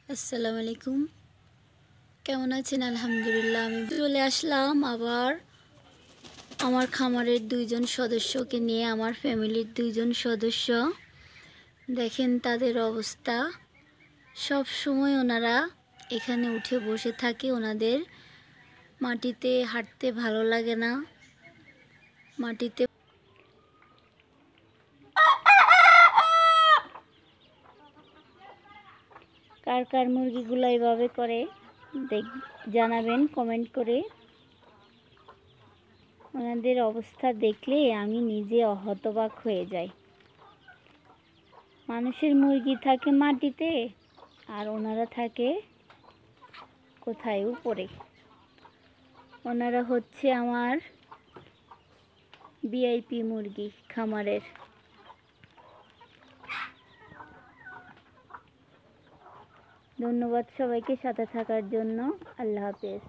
আসসালামু আলাইকুম। কেমন আছেন? আলহামদুলিল্লাহ। আমি চলে আসলাম আবার আমার খামারের ২ জন সদস্যকে নিয়ে, আমার ফ্যামিলির ২ জন সদস্য। দেখেন তাদের অবস্থা। সব সময় ওনারা এখানে উঠে বসে থাকে। ওনাদের মাটিতে হাঁটতে ভালো লাগে না। মাটিতে কার কার মুরগিগুলো এভাবে করে জানাবেন কমেন্ট করে। ওনাদের অবস্থা দেখলে আমি নিজে হতবাক হয়ে যাই। মানুষের মুরগি থাকে মাটিতে আর ওনারা থাকে কোথায়? উপরে। ওনারা হচ্ছে আমার ভিআইপি মুরগি খামারের। ধন্যবাদ সবাইকে সাথে থাকার জন্য। আল্লাহ হাফেজ।